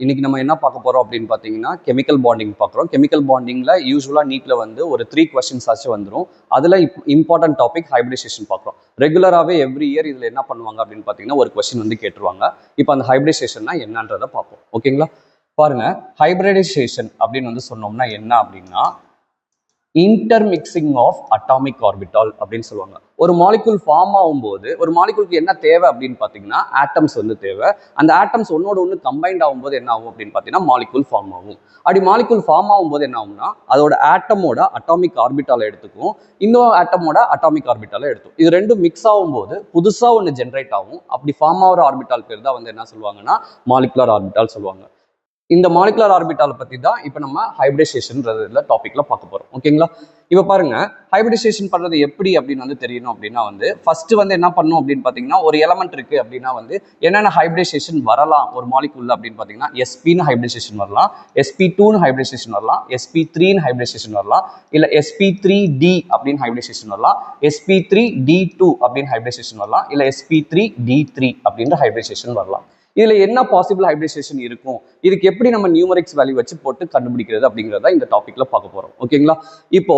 இன்னைக்கு நம்ம என்ன பார்க்க போறோம் அப்படின்னு பார்த்தீங்கன்னா கெமிக்கல் பாண்டிங் பார்க்குறோம். கெமிக்கல் பாண்டிங்ல யூஸ்வலா நீட்ல வந்து ஒரு 3 கொஸ்டின்ஸ் ஆச்சு வந்துடும். அதுல இம்பார்ட்டன்ட் டாபிக் ஹைபிரிடைசேஷன் பார்க்குறோம். ரெகுலராகவே எவ்ரி இயர் இதுல என்ன பண்ணுவாங்க அப்படின்னு பார்த்தீங்கன்னா ஒரு கொஸ்டின் வந்து கேட்டுருவாங்க. இப்போ அந்த ஹைபிரிடைசேஷன்னா என்னன்றதை பார்ப்போம். ஓகேங்களா? பாருங்க, ஹைபிரிடைசேஷன் அப்படின்னு வந்து சொன்னோம்னா என்ன அப்படின்னா இன்டர்மிக்சிங் ஆஃப் அட்டாமிக் ஆர்பிட்டால் அப்படின்னு சொல்லுவாங்க. ஒரு மாலிகுல் ஃபார்ம் ஆகும்போது ஒரு மாலிகுலுக்கு என்ன தேவை அப்படின்னு பார்த்தீங்கன்னா ஆட்டம்ஸ் வந்து தேவை. அந்த ஆட்டம்ஸ் ஒன்னோட ஒன்று கம்பைண்ட் ஆகும்போது என்ன ஆகும் அப்படின்னு பார்த்தீங்கன்னா மாலிகுல் ஃபார்ம் ஆகும். அப்படி மாலிகுல் ஃபார்ம் ஆகும்போது என்ன ஆகும்னா அதோட ஆட்டமோட அட்டாமிக் ஆர்பிட்டாலை எடுத்துக்கும், இன்னொரு ஆட்டமோட அட்டாமிக் ஆர்பிட்டாலை எடுத்துக்கும். இது ரெண்டும் மிக்ஸ் ஆகும்போது புதுசாக ஒன்று ஜென்ரேட் ஆகும். அப்படி ஃபார்ம் ஆகிற ஆர்பிட்டால் பேர் தான் வந்து என்ன சொல்லுவாங்கன்னா மாலிகுலர் ஆர்பிட்டால் சொல்லுவாங்க. இந்த மாலிகுலர் ஆர்பிட்டாலை பத்தி தான் இப்போ நம்ம ஹைபிரிடைசேஷன்ன்றதுல டாபிக்ல பார்க்க போறோம். ஓகேங்களா? இப்போ பாருங்க, ஹைபிரிடைசேஷன் பண்றது எப்படி அப்படின்னு வந்து தெரியணும் அப்படின்னா வந்து ஃபர்ஸ்ட் வந்து என்ன பண்ணணும் அப்படின்னு பார்த்தீங்கன்னா ஒரு எலமெண்ட் இருக்கு அப்படின்னா வந்து என்னென்ன ஹைபிரிடைசேஷன் வரலாம் ஒரு மாலிகுல்ல அப்படின்னு பார்த்தீங்கன்னா sp-னு ஹைபிரிடைசேஷன் வரலாம், sp2னு ஹைபிரிடைசேஷன் வரலாம், sp3னு ஹைபிரிடைசேஷன் வரலாம், இல்ல sp3d அப்படின்னு ஹைபிரிடைசேஷன் வரலாம், sp3d2 அப்படின்னு ஹைபிரிடைசேஷன் வரலாம், இல்ல sp3d3 அப்படின்ற ஹைபிரிடைசேஷன் வரலாம். இதுல என்ன பாசிபிள் ஹைபிரிடைசேஷன் இருக்கும், இதுக்கு எப்படி நம்ம நியூமரிக்ஸ் வேல்யூ வச்சு போட்டு கண்டுபிடிக்கிறது அப்படிங்கிறத இந்த டாபிக்ல பார்க்க போறோம். ஓகேங்களா? இப்போ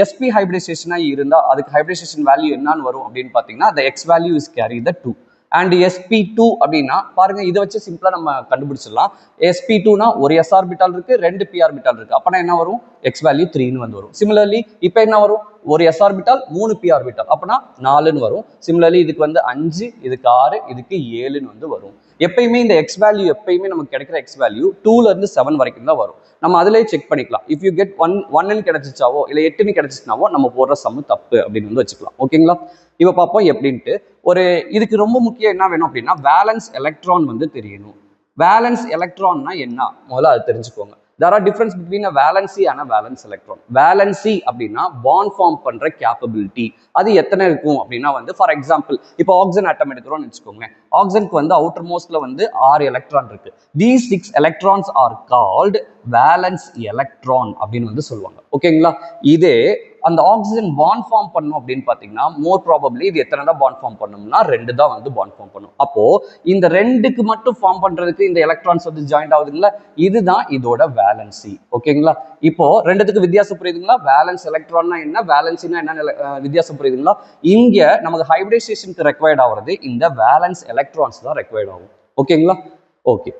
sp ஹைபிரிடைசேஷனா இருந்தா அதுக்கு ஹைபிரிடைசேஷன் வேல்யூ என்னன்னு வரும் அப்படின்னு பாத்தீங்கன்னா the x value is carry the 2 and sp2 அப்படின்னா பாருங்க இதை வச்சு சிம்பிளா நம்ம கண்டுபிடிச்சிடலாம். sp2னா ஒரு s ஆர்பிட்டால் இருக்கு, 2 p ஆர்பிட்டால் இருக்கு. அப்பனா என்ன வரும்? x value 3ன்னு வந்து வரும். சிமிலர்லி இப்போ என்ன வரும்? ஒரு s ஆர்பிட்டால் 3 p ஆர்பிட்டால், அப்பனா 4ன்னு வரும். சிமிலர்லி இதுக்கு வந்து 5, இதுக்கு 6, இதுக்கு 7ன்னு வந்து வரும். எப்பயுமே இந்த x வேல்யூ எப்பயுமே நமக்கு கிடைக்கிற x வேல்யூ 2ல இருந்து 7 வரைக்கும் தான் வரும். நம்ம அதிலேயே செக் பண்ணிக்கலாம். இஃப் யூ கெட் 1ன்னு கிடைச்சிச்சாவோ இல்லை 8ன்னு கிடைச்சிச்சுனாவோ நம்ம போடுற சம்மு தப்பு அப்படின்னு வந்து வச்சுக்கலாம். ஓகேங்களா? இப்போ பார்ப்போம் எப்படின்ட்டு. ஒரு இதுக்கு ரொம்ப முக்கியம் என்ன வேணும் அப்படின்னா வேலன்ஸ் எலக்ட்ரான் வந்து தெரியணும். வேலன்ஸ் எலக்ட்ரான்னா என்ன முதல்ல அது தெரிஞ்சுக்கோங்க. There are difference between a valency and a valence electron. Valency அப்படின்னா bond form பண்ற capability. அது எத்தனை இருக்கும் அப்படின்னா வந்து ஃபார் எக்ஸாம்பிள் இப்போ ஆக்சிஜன் ஆட்டம் எடுக்கிறோம்னு வச்சுக்கோங்க. ஆக்சிஜனுக்கு வந்து அவுட்டர் மோஸ்ட்ல வந்து 6 எலக்ட்ரான் இருக்கு. These 6 electrons are called valence electron அப்படின்னு வந்து சொல்லுவாங்க. ஓகேங்களா? இதே அந்த ஆக்சிஜன் பாண்ட் ஃபார்ம் பண்ணும் அப்படின்னு பாத்தீங்கன்னா மோர் ப்ராபப்ளி இது எத்தனை தான் பாண்ட் ஃபார்ம் பண்ணும்னா 2 தான் வந்து பாண்ட் ஃபார்ம் பண்ணும். அப்போ இந்த 2க்கு மட்டும் ஃபார்ம் பண்றதுக்கு இந்த எலக்ட்ரான்ஸ் வந்து ஜாயிண்ட் ஆகுதுங்களா, இதுதான் இதோட வேலன்சி. ஓகேங்களா? இப்போ ரெண்டுத்துக்கு வித்தியாசம் புரியுதுங்களா? வேலன்ஸ் எலக்ட்ரான்னா என்ன, வேலன்சினா என்ன வித்தியாசம் புரியுதுங்களா? இங்க நமக்கு ஹைபிரிடைசேஷனுக்கு ரெக்வயர்ட் ஆகுறது இந்த வேலன்ஸ் எலக்ட்ரான்ஸ் தான் ரெக்வயர்ட் ஆகும். ஓகேங்களா? ஓகே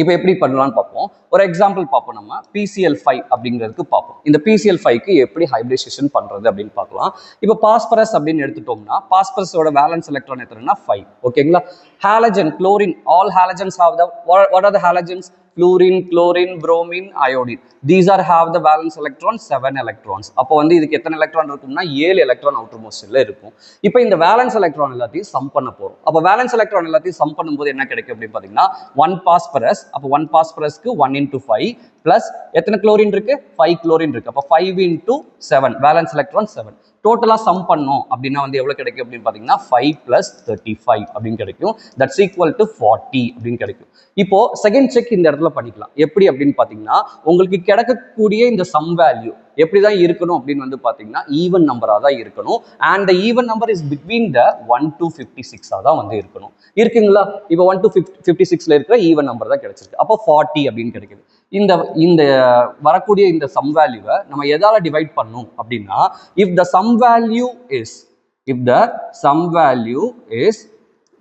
இப்போ எப்படி பண்ணலாம்னு பார்ப்போம். ஒரு எக்ஸாம்பிள் பார்ப்போம். நம்ம PCl5 அப்படிங்கிறதுக்கு பார்ப்போம். இந்த PCl5க்கு எப்படி ஹைபிரிடைசேஷன் பண்றது அப்படின்னு பார்க்கலாம். இப்போ பாஸ்பரஸ் அப்படின்னு எடுத்துட்டோம்னா பாஸ்பரஸோட வேலன்ஸ் எலக்ட்ரான் எத்தனைன்னா 5. ஓகேங்களா? Halogen, chlorine, all halogens have the what are the halogens? Fluorine, chlorine, bromine, iodine. These are have the valence electron 7 electrons. அப்போ வந்து இதுக்கு எத்தனை எலக்ட்ரான் இருக்கும்னா 7 எலக்ட்ரான் அவுட்டர் மோஸ்ட்ல இருக்கும். இப்போ இந்த வேலன்ஸ் எலக்ட்ரான் எல்லாத்தையும் சம் பண்ண போறோம். அப்போ வேலன்ஸ் எலக்ட்ரான் எல்லாத்தையும் சம் பண்ணும்போது என்ன கிடைக்கும் அப்படின்னு பாத்தீங்கன்னா 1 பாஸ்பரஸ். அப்போ 1 பாஸ்பரஸ்க்கு 1 into 5 பிளஸ் எத்தனை குளோரின் இருக்கு? 5 குளோரின் இருக்கு. அப்போ 5 into 7 வேலன்ஸ் எலக்ட்ரான் 7. டோட்டலா சம் பண்ணோம் அப்படின்னா வந்து எவ்வளவு கிடைக்கும் அப்படின்னு பாத்தீங்கன்னா 5 plus 35 அப்படின்னு கிடைக்கும். தட்ஸ் ஈக்குவல் டு 40 அப்படின்னு கிடைக்கும். இப்போ செகண்ட் செக் இந்த இடத்துல பண்ணிக்கலாம். எப்படி அப்படின்னு பாத்தீங்கன்னா உங்களுக்கு கிடைக்கக்கூடிய இந்த சம் வேல்யூ எப்படிதான் இருக்கணும் அப்படின்னு வந்து பாத்தீங்கன்னா ஈவன் நம்பரா தான் இருக்கணும். And the even number is between the 1 to 56 தான் வந்து இருக்கணும். இருக்குங்களா? இப்போ 1 to 56ல இருக்கிற ஈவன் நம்பர் தான் கிடைச்சிருக்கு. அப்போ 40 அப்படின்னு கிடைக்குது. இந்த வரக்கூடிய இந்த சம் வேல்யூவை நம்ம எதால டிவைட் பண்ணும் அப்படின்னா if the some value is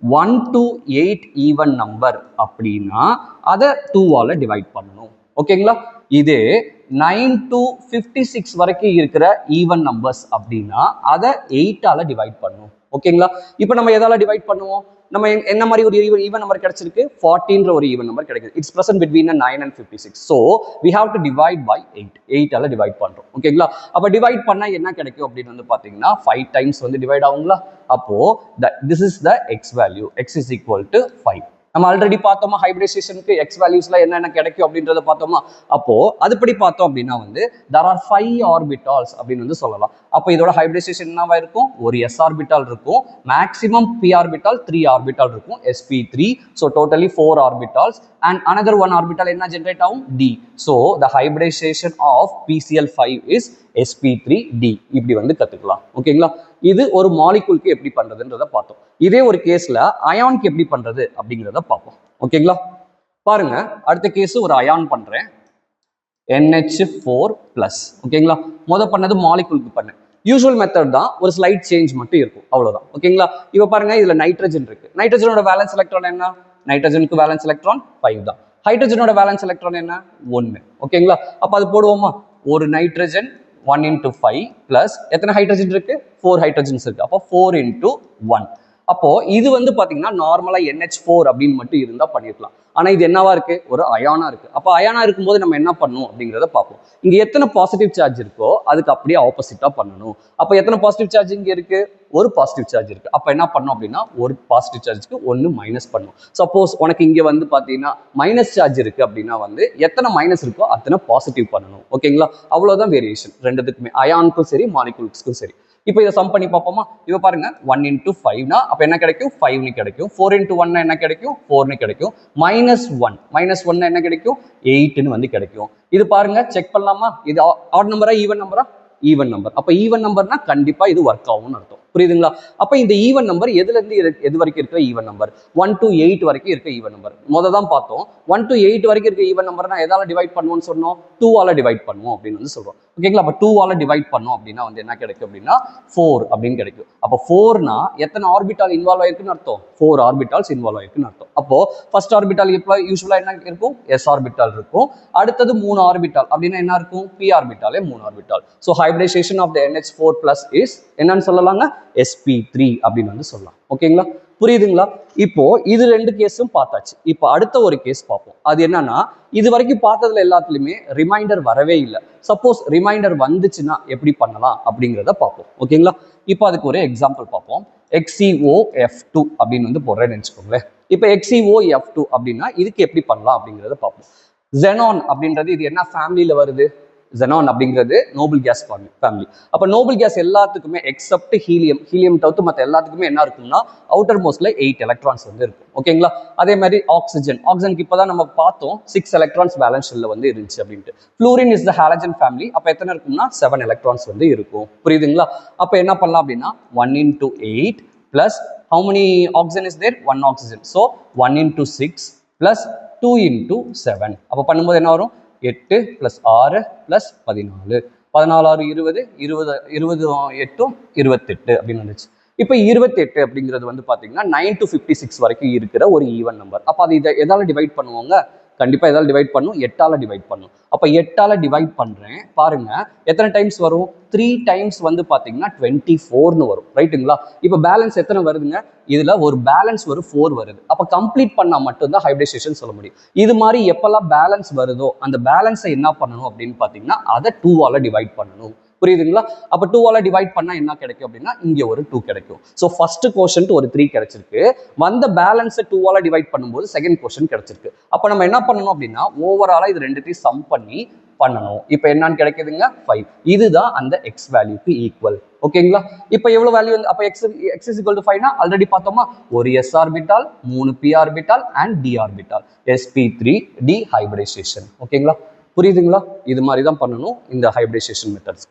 1 to 8 even number அப்படின்னா அதை 2ஆல டிவைட் பண்ணணும். ஓகேங்களா? இதே 9 to 56 வரைக்கும் இருக்கிற ஈவன் நம்பர்ஸ் அப்படின்னா அதை 8ஆல டிவைட் பண்ணும். ஓகேங்களா? இப்போ நம்ம எதால டிவைட் பண்ணுவோம்? நம்ம என்ன மாதிரி ஒரு ஈவன் நம்பர் கிடைச்சிருக்கு? 40ன்ற ஒரு ஈவன் நம்பர் கிடைக்குது. It's present between 9 and 56. So we have to divide by 8. 8ஆல divide பண்றோம். ஓகேங்களா? அப்ப டிவைட் பண்ணா என்ன கிடைக்கும் அப்படின்னு வந்து பாத்தீங்கன்னா 5 டைம்ஸ் வந்து டிவைட் ஆகுங்களா? அப்போ this is the x value. X is equal to 5. நம்ம ஆல்ரெடி பார்த்தோமா ஹைபிரிடைசேஷனுக்கு எக்ஸ் வேல்யூஸ்ல என்னென்ன கிடைக்கும் அப்படின்றத பார்த்தோமா? அப்போ அதுபடி பார்த்தோம் அப்படின்னா வந்து there are 5 ஆர்பிட்டால்ஸ் அப்படின்னு வந்து சொல்லலாம். அப்போ இதோட ஹைபிரிடைசேஷன் என்னவா இருக்கும்? ஒரு s ஆர்பிட்டால் இருக்கும், மேக்ஸிமம் p ஆர்பிட்டால் 3 ஆர்பிட்டால் இருக்கும், sp3. so totally 4 orbitals and another one orbital என்ன ஜெனரேட் ஆகும்? d. so the hybridization of PCl5 is sp3d. இப்படி வந்து கத்துக்கலாம். ஓகேங்களா? இது ஒரு மாலிகுலுக்கு எப்படி பண்றதுன்றத பார்த்தோம். இதே ஒரு கேஸ்ல அயானுக்கு எப்படி பண்றது அப்படிங்கிறத பார்ப்போம். ஓகேங்களா? பாருங்க அடுத்த கேஸ் ஒரு அயான் பண்றேன், NH4+. ஓகேங்களா, பண்ணது மாலிகுலுக்கு பண்ணேன். யூசுவல் மெத்தட் தான், ஒரு ஸ்லைட் சேஞ்ச் மட்டும் இருக்கும், அவ்வளவுதான். ஓகேங்களா, இப்போ பாருங்க இதுல நைட்ரஜன் இருக்கு. நைட்ரஜனோட வேலன்ஸ் எலக்ட்ரான் என்ன? நைட்ரஜனுக்கு வேலன்ஸ் எலக்ட்ரான் 5 தான். ஹைட்ரஜனோட வேலன்ஸ் எலக்ட்ரான் என்ன? 1. ஓகேங்களா, அப்ப அது போடுவோமா? ஒரு நைட்ரஜன் 1 × 5 பிளஸ் எத்தனை ஹைட்ரஜன் இருக்கு? 4 ஹைட்ரஜன்ஸ் இருக்கு. அப்போ 4 × 1. அப்போ இது வந்து பாத்தீங்கன்னா நார்மலா NH4 அப்படின்னு மட்டும் இருந்தா பண்ணிருக்கலாம். ஆனா இது என்னவா இருக்கு? ஒரு அயானா இருக்கு. அப்ப அயானா இருக்கும்போது நம்ம என்ன பண்ணணும் அப்படிங்கிறத பார்ப்போம். இங்க எத்தனை பாசிட்டிவ் சார்ஜ் இருக்கோ அதுக்கு அப்படியே ஆப்போசிட்டா பண்ணணும். அப்ப எத்தனை பாசிட்டிவ் சார்ஜ் இங்க இருக்கு? ஒரு பாசிட்டிவ் சார்ஜ் இருக்கு. அப்ப என்ன பண்ணணும் அப்படின்னா ஒரு பாசிட்டிவ் சார்ஜ்க்கு 1 மைனஸ் பண்ணும். சப்போஸ் உனக்கு இங்க வந்து பாத்தீங்கன்னா மைனஸ் சார்ஜ் இருக்கு அப்படின்னா வந்து எத்தனை மைனஸ் இருக்கோ அத்தனை பாசிட்டிவ் பண்ணணும். ஓகேங்களா, அவ்வளவுதான் வேரியேஷன் ரெண்டுத்துக்குமே, அயானுக்கும் சரி மாலிகுல்ஸ்க்கும் சரி. இப்போ இதை சம் பண்ணி பார்ப்போமா? இப்போ பாருங்க 1 × 5 அப்ப என்ன கிடைக்கும்? 5 கிடைக்கும். 4 × 1 என்ன கிடைக்கும்? 4 கிடைக்கும். -1 என்ன கிடைக்கும்? 8 வந்து கிடைக்கும். இது பாருங்க செக் பண்ணலாமா? இது ஆட் நம்பரா ஈவன் நம்பரா? Even number. அப்ப ஈவன் நம்பர்னா கண்டிப்பா இது ஒர்க் ஆகும்னு அர்த்தம். புரியுதுங்களா? அப்ப இந்த ஈவன் நம்பர் எதுல இருந்து எது வரைக்கும் இருக்கிற ஈவன் நம்பர்? 1 to 8 வரைக்கும் இருக்க ஈவன் நம்பர். தான் பார்த்தோம். 1 to 8 வரைக்கும் இருக்க ஈவன் நம்பர் நான் எதால டிவைட் பண்ணுவோம்னு சொன்னோம்? 2 ஆல டிவைட் பண்ணுவோம் அப்படின்னு வந்து சொல்றோம். ஓகேங்களா, அப்ப 2 ஆல டிவைட் பண்ணோம் அப்படின்னா வந்து என்ன கிடைக்கும் அப்படின்னா 4 அப்படின்னு கிடைக்கும். அப்ப 4னா எத்தனை ஆர்பிட்டால் இன்வால்வ் ஆயிருக்குன்னு அர்த்தம்? 4 ஆர்பிட்டால்ஸ் இன்வால்வ் ஆயிருக்குன்னு அர்த்தம். அப்போ ஃபர்ஸ்ட் ஆர்பிட்டால் இப்போ யூசுவலா என்ன இருக்கும்? S ஆர்பிட்டால் இருக்கும். அடுத்தது 3 ஆர்பிட்டால் அப்படின்னா என்ன இருக்கும்? P ஆர்பிட்டாலே 3 orbital. So hybridization of the NH4+ is என்னன்னு சொல்லலாங்க? sp3 அப்படின்னு வந்து சொல்லலாம். ஓகேங்களா, புரியுதுங்களா? இப்போ இது ரெண்டு கேஸும் பார்த்தாச்சு. இப்போ அடுத்த ஒரு கேஸ் பார்ப்போம். அது என்னன்னா, இது வரைக்கும் பார்த்ததுல எல்லாத்துலயுமே ரிமைண்டர் வரவே இல்லை. சப்போஸ் ரிமைண்டர் வந்துச்சுன்னா எப்படி பண்ணலாம் அப்படிங்கிறத பார்ப்போம். ஓகேங்களா, இப்போ அதுக்கு ஒரு எக்ஸாம்பிள் பார்ப்போம். XeOF2 அப்படின்னு வந்து போடுறேன்னு நினைச்சுக்கோங்களேன். இப்போ XeOF2 அப்படின்னா இதுக்கு எப்படி பண்ணலாம் அப்படிங்கிறத பார்ப்போம். ஜெனான் அப்படின்றது இது என்ன ஃபேமிலியில வருது? ஜெனான் அப்படிங்கிறது நோபல் கேஸ் ஃபேமிலி. அப்ப நோபல் கேஸ் எல்லாத்துக்குமே எக்ஸப்ட் ஹீலியம் தவிர்த்து மற்ற எல்லாத்துக்குமே என்ன இருக்கும்னா அவுட்டர் மோஸ்ட்ல 8 எலக்ட்ரான்ஸ் வந்து இருக்கும். ஓகேங்களா, அதே மாதிரி ஆக்சிஜனுக்கு இப்பதான் நம்ம பார்த்தோம் 6 எலக்ட்ரான்ஸ் வேலன்ஸ் ஷெல்ல வந்து இருந்துச்சு அப்படின்ட்டு. Fluorine is the halogen family. அப்ப எத்தனை இருக்கும்னா 7 எலக்ட்ரான்ஸ் வந்து இருக்கும். புரியுதுங்களா? அப்ப என்ன பண்ணலாம் அப்படின்னா 1 × 8 plus how many oxygen is there? 1 oxygen. So 1 × 6 plus 2 × 7. அப்ப பண்ணும்போது என்ன வரும்? 8 + 6 + 14. 14 6 20 20 8 28 அப்படின்னு வந்துச்சு. இப்போ 28 அப்படிங்கிறது வந்து பாத்தீங்கன்னா 9 to 56 வரைக்கும் இருக்கிற ஒரு ஈவன் நம்பர். அப்ப அது இதை எதால டிவைட் பண்ணுவாங்க? கண்டிப்பா எதால டிவைட் பண்ணும்? 8ஆல டிவைட் பண்ணும். அப்ப 8ஆல டிவைட் பண்றேன், பாருங்க எத்தனை டைம்ஸ் வரும்? 3 டைம்ஸ் வந்து பாத்தீங்கன்னா 24ன்னு வரும். ரைட்டுங்களா? இப்ப பேலன்ஸ் எத்தனை வருதுங்க? இதுல ஒரு பேலன்ஸ் ஒரு 4 வருது. அப்ப கம்ப்ளீட் பண்ணா மட்டும்தான் ஹைபிரிடைசேஷன் சொல்ல முடியும். இது மாதிரி எப்பெல்லாம் பேலன்ஸ் வருதோ அந்த பேலன்ஸை என்ன பண்ணணும் அப்படின்னு பாத்தீங்கன்னா அதை 2ஆல டிவைட் பண்ணணும். புரியுதுங்களா? அப்ப 2ஆல டிவைட் பண்ணா என்ன கிடைக்கும் அப்படின்னா இங்க ஒரு 2 கிடைக்கும். ஸோ ஃபர்ஸ்ட் கோஷன்ட் ஒரு 3 கிடைச்சிருக்கு. வந்த பேலன்ஸை 2ஆல டிவைட் பண்ணும்போது செகண்ட் கோஷன் கிடைச்சிருக்கு. அப்ப நம்ம என்ன பண்ணணும் அப்படின்னா ஓவராலா இது ரெண்டுத்தையும் சம் பண்ணி பண்ணணும். இப்போ என்னன்னு கிடைக்குதுங்க? 5. இதுதான் அந்த எக்ஸ் வேல்யூக்கு ஈக்குவல். ஓகேங்களா, இப்போ எவ்வளவு வேல்யூ வந்து அப்ப x is equal to 5 னா ஆல்ரெடி பார்த்தோமா? ஒரு s orbital, 3 p orbital and d orbital, sp3 d hybridisation. ஓகேங்களா, புரியுதுங்களா? இது மாதிரி தான் பண்ணணும் இந்த ஹைபிரிடைசேஷன் மெத்தட்ஸ்.